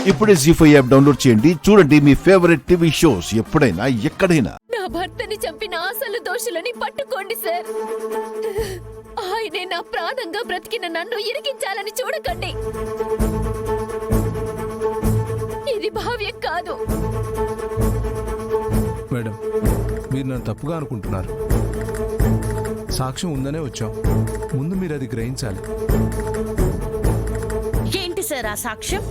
ఇప్పుడే జీ5 app download చేయండి. చూడండి మీ ఫేవరెట్ టీవీ షోస్ ఎప్పుడైనా ఎక్కడైనా. నా భర్తని చంపిన అసలు దోషులని పట్టుకోండి సార్. ఆయనే నా ప్రాణంగా బ్రతికిన నన్ను ఇరికించాలని చూడకండి. ఇది భావ్యం కాదు. మేడం, మీరు నన్ను తప్పుగా అనుకుంటున్నారు. సాక్ష్యం ఉందనే వచ్చాం. ముందు మీరు అది గ్రహించాలి. ఏంటి సార్ ఆ సాక్ష్యం?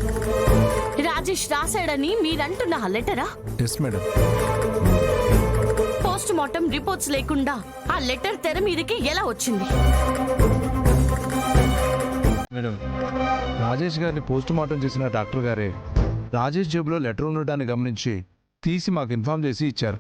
రాజేష్ రాశాడని మీరంటున్న ఆ లెటరా? Yes madam. Post mortem reports లేకుండా ఆ లెటర్ తెర మీదకి ఎలా వచ్చింది? మేడం, రాజేష్ గారిని పోస్ట్ మార్టం చేసిన డాక్టర్ గారే రాజేష్ జేబులో లెటర్ ఉండటాన్ని గమనించి తీసి మాకు ఇన్ఫార్మ్ చేసి ఇచ్చారు.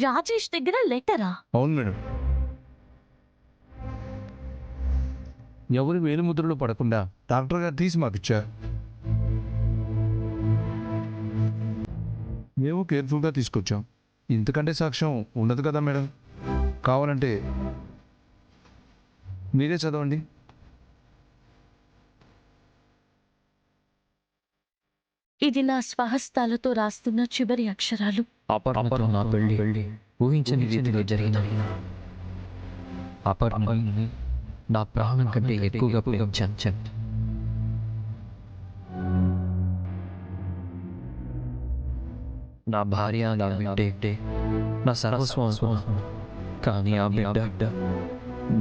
రాజేష్ దగ్గర లెటరా? అవును మేడం. ఎవరి వేలిముద్రలో పడకుండా డాక్టర్ గారు తీసి మాకు ఇచ్చారు. మేము కేర్ఫుల్గా తీసుకొచ్చాం. ఇంతకంటే సాక్ష్యం ఉండదు కదా మేడం. కావాలంటే మీరే చదవండి. ఇది నా స్వహస్తాలతో రాస్తున్న చివరి అక్షరాలు. అపర్ణతో నా పెళ్లి ఊహించని రీతిలో జరిగిన అపర్ణని నా ప్రాణం కంటే ఎక్కువగా ప్రేమించాను. నా భార్య నా బిడ్డే నా సర్వస్వం. కానీ ఆ బిడ్డ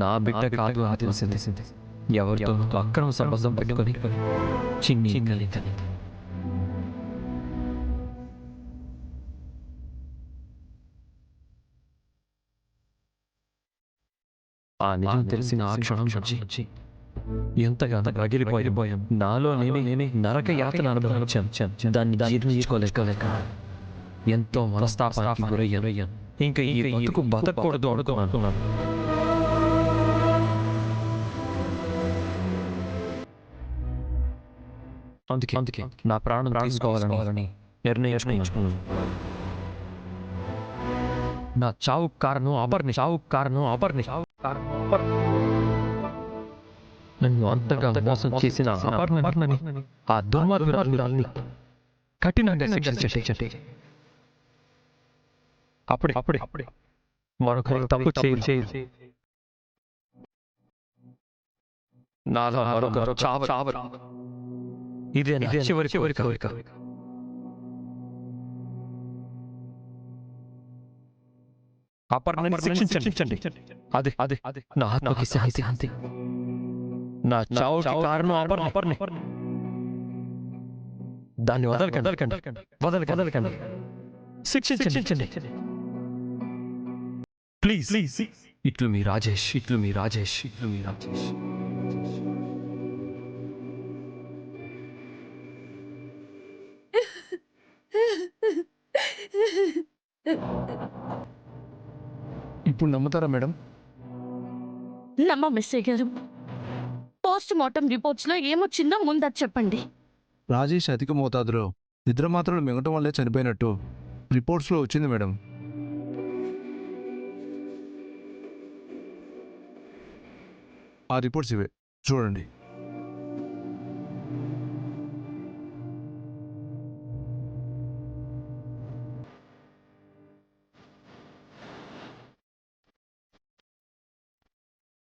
నా బిడ్డ కాదు అని తెలిసింది. ఎవరితో అక్రమ సంబంధం పెట్టుకొని చిన్ని ఆ నిజం తెలిసిన ఆ క్షణం నుంచి ఎంతగానో రగిలిపోయాం. నాలో నేనే నరక యాతన అనుభవించాను. దాన్ని జీర్ణించుకోలేక ఎంతో మనస్తాపానికి గురయ్యాను. ఇంకా ఈ బతుకు బతకూడదు అనుకున్నాను. అందుకే నా ప్రాణం తీసుకోవాలని నిర్ణయించుకున్నాను. నా చావు కారణం అపర్ణి. నన్ను అంతగా మోసం చేసిన అపర్ణని, ఆ దుర్మార్గురాల్ని కఠినంగా శిక్షించండి. అప్పుడే మరొకరు తప్పు చేయరు. నాలో మరొకరు చావరు. ఇదే చివరి కోరిక. అపర్ణని శిక్షించండి. అది నా ఆత్మకి శాంతి. నా చావుకి కారణం అపర్ణి. దాన్ని వదలకండి. శిక్షించండి. ప్లీజ్. ఇట్లు మీ రాజేష్. ఇప్పుడు నమ్ముతారా మేడం? మిస్ గారు, పోస్ట్ మార్టం రిపోర్ట్స్ లో ఏమొచ్చిందో ముందది చెప్పండి. రాజేష్ అధిక మోతాదులో నిద్ర మాత్రలు మింగటం వల్లే చనిపోయినట్టు రిపోర్ట్స్లో వచ్చింది మేడం. ఆ రిపోర్ట్స్ ఇవే చూడండి.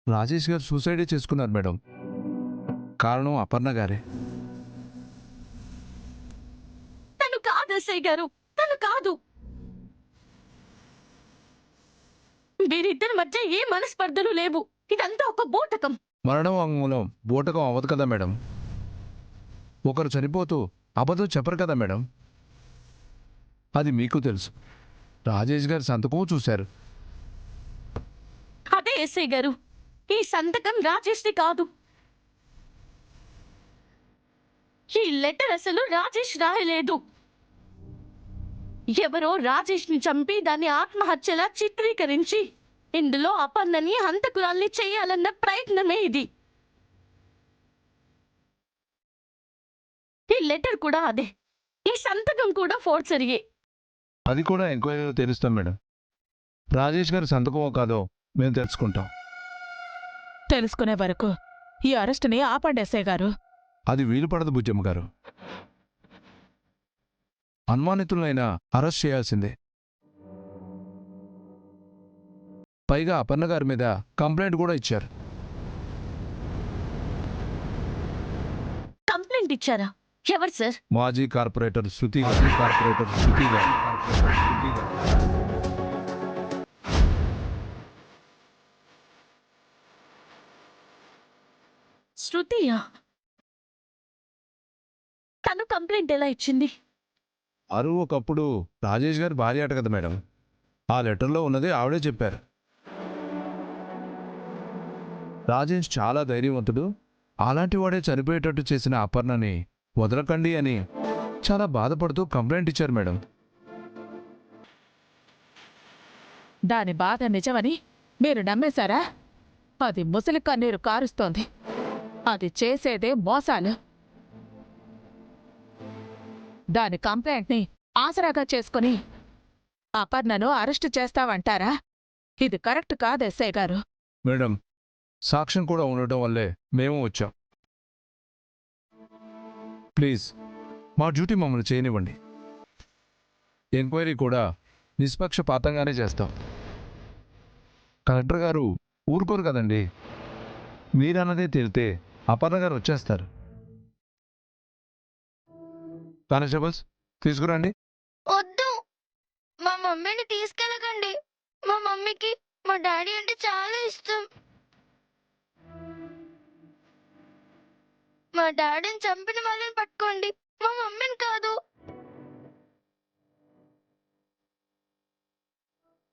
రాజేష్ గారు సూసైడే చేసుకున్నారు మేడం. కారణం అపర్ణ గారే. తను కాదు ఎస్ఐ గారు, తను కాదు. వీరిద్దరి మధ్య ఏ మనస్పర్ధలు లేవు. ఇదంతా ఒక బూటకం. మరణం వాంగ్మూలం బూటకం అవ్వదు కదా మేడం. ఒకరు చనిపోతూ అబద్ధం చెప్పరు కదా మేడం. అది మీకు తెలుసు. రాజేష్ గారి సంతకం చూశారు. అదే ఎస్ఐ గారు, ఈ సంతకం రాజేష్ది కాదు. ఈ లెటర్ అసలు రాజేష్ రాయలేదు. ఎవరో రాజేష్ ని చంపి దాన్ని ఆత్మహత్యలా చిత్రీకరించి ఇందులో అపర్ణని హంతకురాల్ని చేయాలన్న ప్రయత్నమే ఇది. ఈ లెటర్ కూడా అదే. ఈ సంతకం కూడా ఫోర్జరీయే. అది కూడా ఎంక్వైరీలో తెలుస్తాం మేడం. రాజేష్ గారి సంతకమో కాదో మేము తెలుసుకుంటాం. తెలుసుకునే వరకు ఈ అరెస్టుని ఆపండి ఎస్ఐ గారు. అది వీలు పడదు బుజ్జమ్మ గారు. అనుమానితులైనా అరెస్ట్ చేయాల్సిందే. పైగా అపర్ణ గారి మీద కంప్లైంట్ కూడా ఇచ్చారు. కంప్లైంట్ ఇచ్చారా? ఎవరు సార్? మాజీ కార్పొరేటర్ శృతి గారు. శృతియా? తను కంప్లైంట్ ఎలా ఇచ్చింది? అరువు ఒకప్పుడు రాజేష్ గారి భార్య అట కదా మేడం. ఆ లెటర్లో ఉన్నది ఆవిడే చెప్పారు. రాజేష్ చాలా ధైర్యవంతుడు. అలాంటి వాడే చనిపోయేటట్టు చేసిన అపర్ణని వదలకండి అని చాలా బాధపడుతూ కంప్లైంట్ ఇచ్చారు మేడం. దాని బాధ నిజమని మీరు నమ్మేశారా? అది ముసలి కన్నీరు కారుస్తోంది. అది చేసేదే మోసాలు. దాని కంప్లైంట్ని ఆసరాగా చేసుకుని అపర్ణను అరెస్టు చేస్తావంటారా? ఇది కరెక్ట్ కాదు ఎస్ఐ గారు. మేడం, సాక్ష్యం కూడా ఉండటం వల్లే మేము వచ్చాం. ప్లీజ్ మా డ్యూటీ మమ్మల్ని చేయనివ్వండి. ఎంక్వైరీ కూడా నిష్పక్షపాతంగానే చేస్తాం. కలెక్టర్ గారు ఊరుకోరు కదండి. మీరన్నదే తేలితే అపర్ణ గారు వచ్చేస్తారు. కానిస్టేబుల్స్ తీసుకురండి. వద్దు, మా మమ్మీని తీసుకెళ్ళకండి. మా మమ్మీకి మా డాడీ అంటే చాలా ఇష్టం. మా డాడీని చంపిన వాళ్ళని పట్టుకోండి, మా మమ్మీని కాదు.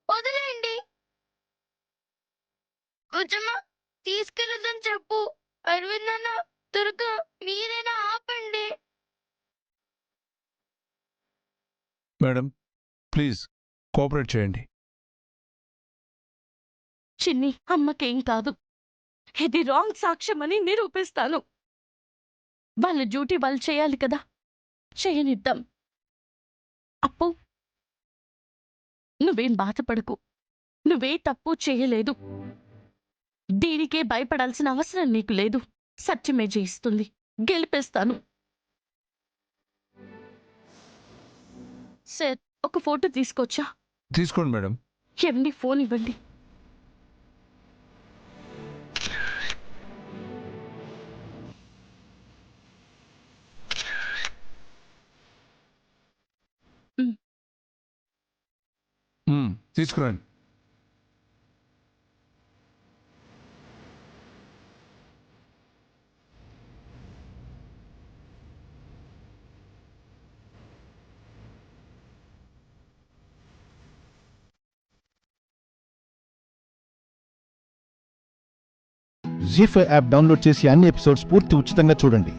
వదిలేయండి. ఉజమ్మ, తీసుకెళ్ళొద్దని చెప్పు. అరవింద్ అన్న, దుర్గా, మీరైనా ఆపండి. మేడం, ప్లీజ్ కోఆపరేట్ చేయండి. చిన్ని, అమ్మకేం కాదు. ఇది రాంగ్ సాక్ష్యమని నిరూపిస్తాను. వాళ్ళ డ్యూటీ వాళ్ళు చేయాలి కదా, చేయనిద్దాం. అప్పు, నువ్వేం బాధపడకు. నువ్వే తప్పు చేయలేదు. దీనికే భయపడాల్సిన అవసరం నీకు లేదు. సత్యమే జయిస్తుంది. గెలిపేస్తాను. సార్, ఒక ఫోటో తీసుకొచ్చా? తీసుకోండి మేడం. ఏమండి, ఫోన్ ఇవ్వండి. తీసుకురండి. జీ5 యాప్ డౌన్లోడ్ చేసి అన్ని ఎపిసోడ్స్ పూర్తి ఉచితంగా చూడండి.